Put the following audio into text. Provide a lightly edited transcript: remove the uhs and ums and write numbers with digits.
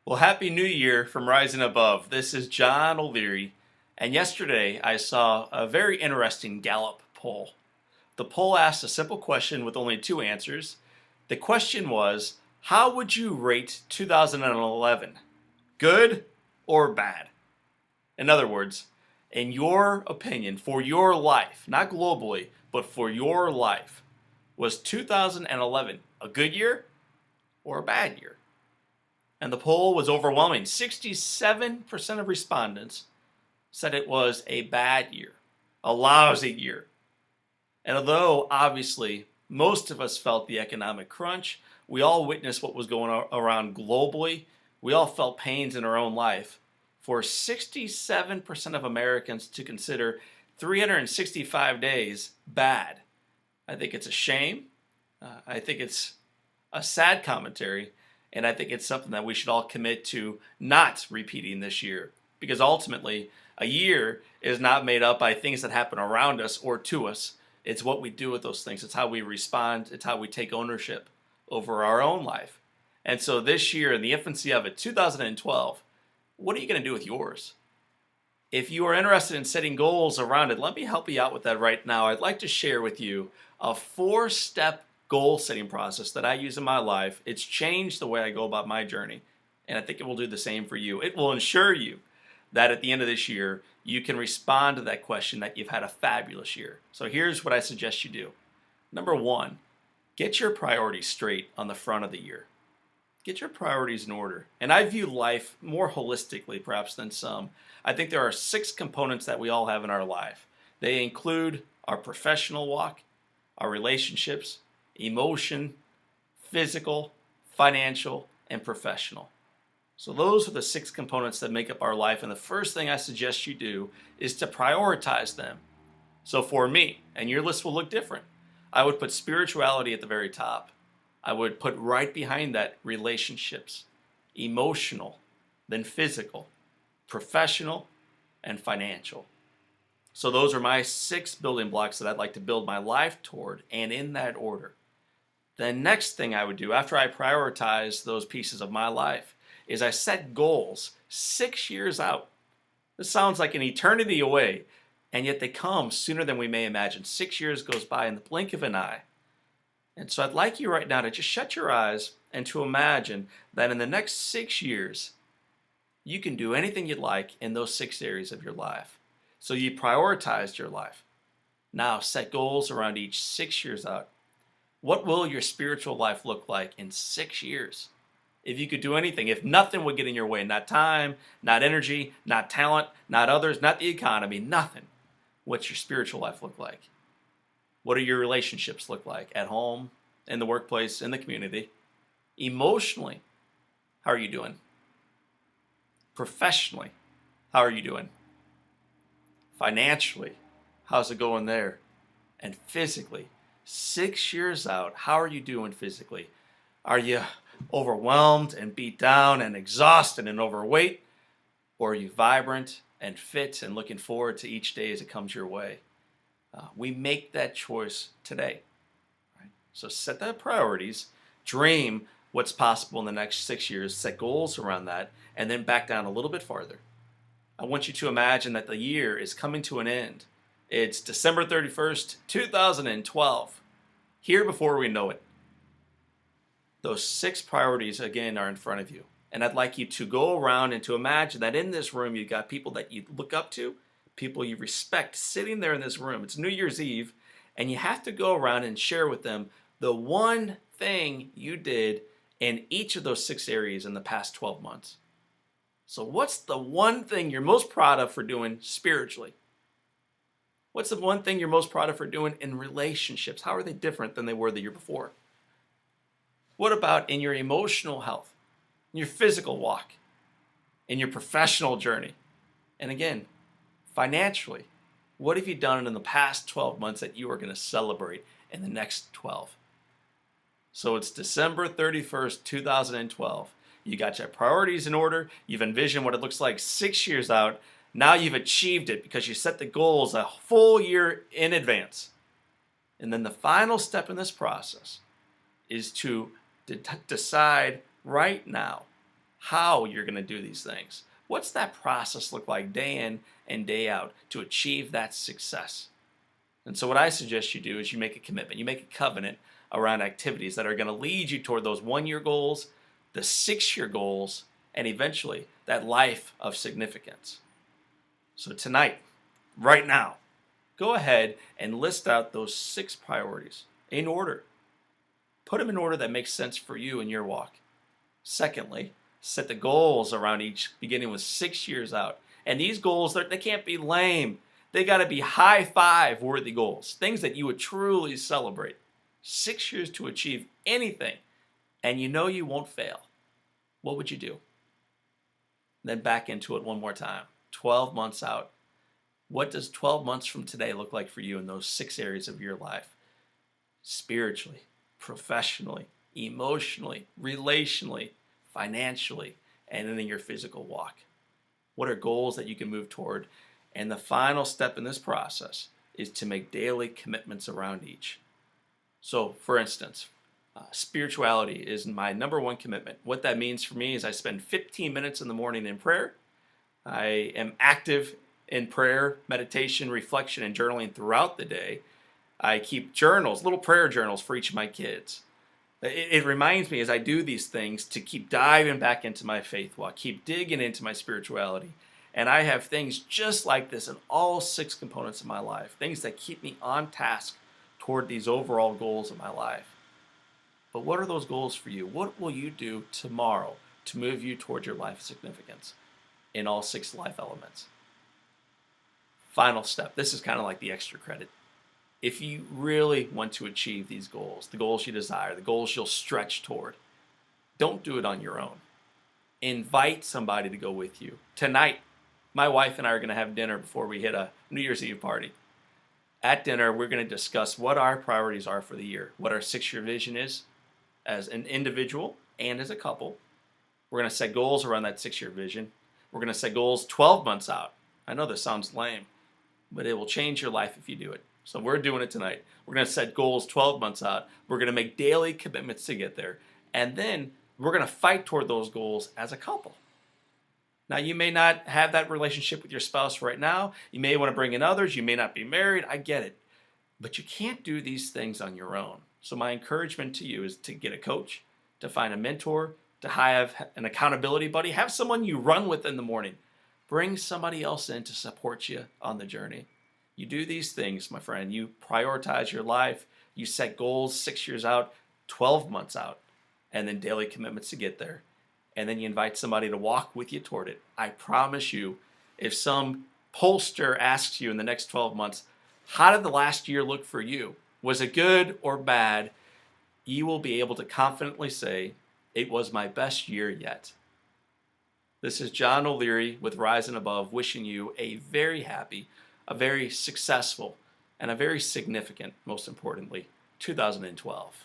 Well, Happy New Year from Rising Above. This is John O'Leary, and yesterday I saw a very interesting Gallup poll. The poll asked a simple question with only two answers. The question was, how would you rate 2011? Good or bad? In other words, in your opinion, for your life, not globally, but for your life, was 2011 a good year or a bad year? And the poll was overwhelming. 67% of respondents said it was a bad year, a lousy year. And although obviously most of us felt the economic crunch, we all witnessed what was going around globally, we all felt pains in our own life. For 67% of Americans to consider 365 days bad, I think it's a shame. I think it's a sad commentary, and I think it's something that we should all commit to not repeating this year. Because ultimately, a year is not made up by things that happen around us or to us. It's what we do with those things. It's how we respond. It's how we take ownership over our own life. And so this year, in the infancy of it, 2012, what are you going to do with yours? If you are interested in setting goals around it, let me help you out with that right now. I'd like to share with you a 4-step goal setting process that I use in my life. It's changed the way I go about my journey, and I think it will do the same for you. It will ensure you that at the end of this year, you can respond to that question that you've had a fabulous year. So here's what I suggest you do. Number one, get your priorities straight on the front of the year. Get your priorities in order. And I view life more holistically, perhaps, than some. I think there are 6 components that we all have in our life. They include our professional walk, our relationships, emotion, physical, financial, and professional. So those are the 6 components that make up our life. And the first thing I suggest you do is to prioritize them. So for me, and your list will look different, I would put spirituality at the very top. I would put right behind that relationships, emotional, then physical, professional, and financial. So those are my 6 building blocks that I'd like to build my life toward, and in that order. The next thing I would do after I prioritize those pieces of my life is I set goals 6 years out. This sounds like an eternity away, and yet they come sooner than we may imagine. 6 years goes by in the blink of an eye. And so I'd like you right now to just shut your eyes and to imagine that in the next 6 years, you can do anything you'd like in those 6 areas of your life. So you prioritized your life. Now set goals around each 6 years out. What will your spiritual life look like in 6 years? If you could do anything, if nothing would get in your way, not time, not energy, not talent, not others, not the economy, nothing, what's your spiritual life look like? What do your relationships look like at home, in the workplace, in the community? Emotionally, how are you doing? Professionally, how are you doing? Financially, how's it going there? And physically, 6 years out, how are you doing physically? Are you overwhelmed and beat down and exhausted and overweight? Or are you vibrant and fit and looking forward to each day as it comes your way? We make that choice today. Right? So set the priorities, dream what's possible in the next 6 years, set goals around that, and then back down a little bit farther. I want you to imagine that the year is coming to an end. It's December 31st, 2012. Here before we know it. Those 6 priorities, again, are in front of you. And I'd like you to go around and to imagine that in this room you've got people that you look up to, people you respect sitting there in this room. It's New Year's Eve, and you have to go around and share with them the one thing you did in each of those 6 areas in the past 12 months. So what's the one thing you're most proud of for doing spiritually? What's the one thing you're most proud of for doing in relationships? How are they different than they were the year before? What about in your emotional health, in your physical walk, in your professional journey? And again, financially, what have you done in the past 12 months that you are going to celebrate in the next 12? So it's December 31st, 2012. You got your priorities in order. You've envisioned what it looks like 6 years out. Now you've achieved it because you set the goals a full year in advance. And then the final step in this process is to decide right now, how you're going to do these things. What's that process look like day in and day out to achieve that success? And so what I suggest you do is you make a commitment, you make a covenant around activities that are going to lead you toward those 1-year goals, the 6-year goals, and eventually that life of significance. So tonight, right now, go ahead and list out those 6 priorities in order. Put them in order that makes sense for you in your walk. Secondly, set the goals around each, beginning with 6 years out. And these goals, they can't be lame. They got to be high five worthy goals, things that you would truly celebrate. 6 years to achieve anything, and you know you won't fail. What would you do? Then back into it one more time. 12 months out. What does 12 months from today look like for you in those 6 areas of your life? Spiritually, professionally, emotionally, relationally, financially, and in your physical walk. What are goals that you can move toward? And the final step in this process is to make daily commitments around each. So, for instance, spirituality is my number one commitment. What that means for me is I spend 15 minutes in the morning in prayer. I am active in prayer, meditation, reflection, and journaling throughout the day. I keep journals, little prayer journals for each of my kids. It reminds me as I do these things to keep diving back into my faith walk, keep digging into my spirituality. And I have things just like this in all 6 components of my life, things that keep me on task toward these overall goals of my life. But what are those goals for you? What will you do tomorrow to move you toward your life significance in all 6 life elements? Final step. This is kind of like the extra credit. If you really want to achieve these goals, the goals you desire, the goals you'll stretch toward, don't do it on your own. Invite somebody to go with you. Tonight, my wife and I are going to have dinner before we hit a New Year's Eve party. At dinner, we're going to discuss what our priorities are for the year, what our 6-year vision is as an individual and as a couple. We're going to set goals around that 6-year vision. We're going to set goals 12 months out. I know this sounds lame, but it will change your life if you do it. So we're doing it tonight. We're going to set goals 12 months out. We're going to make daily commitments to get there. And then we're going to fight toward those goals as a couple. Now, you may not have that relationship with your spouse right now. You may want to bring in others. You may not be married. I get it. But you can't do these things on your own. So my encouragement to you is to get a coach, to find a mentor, to have an accountability buddy. Have someone you run with in the morning. Bring somebody else in to support you on the journey. You do these things, my friend. You prioritize your life. You set goals 6 years out, 12 months out, and then daily commitments to get there. And then you invite somebody to walk with you toward it. I promise you, if some pollster asks you in the next 12 months, how did the last year look for you? Was it good or bad? You will be able to confidently say, it was my best year yet. This is John O'Leary with Rising Above, wishing you a very happy, a very successful, and a very significant, most importantly, 2012.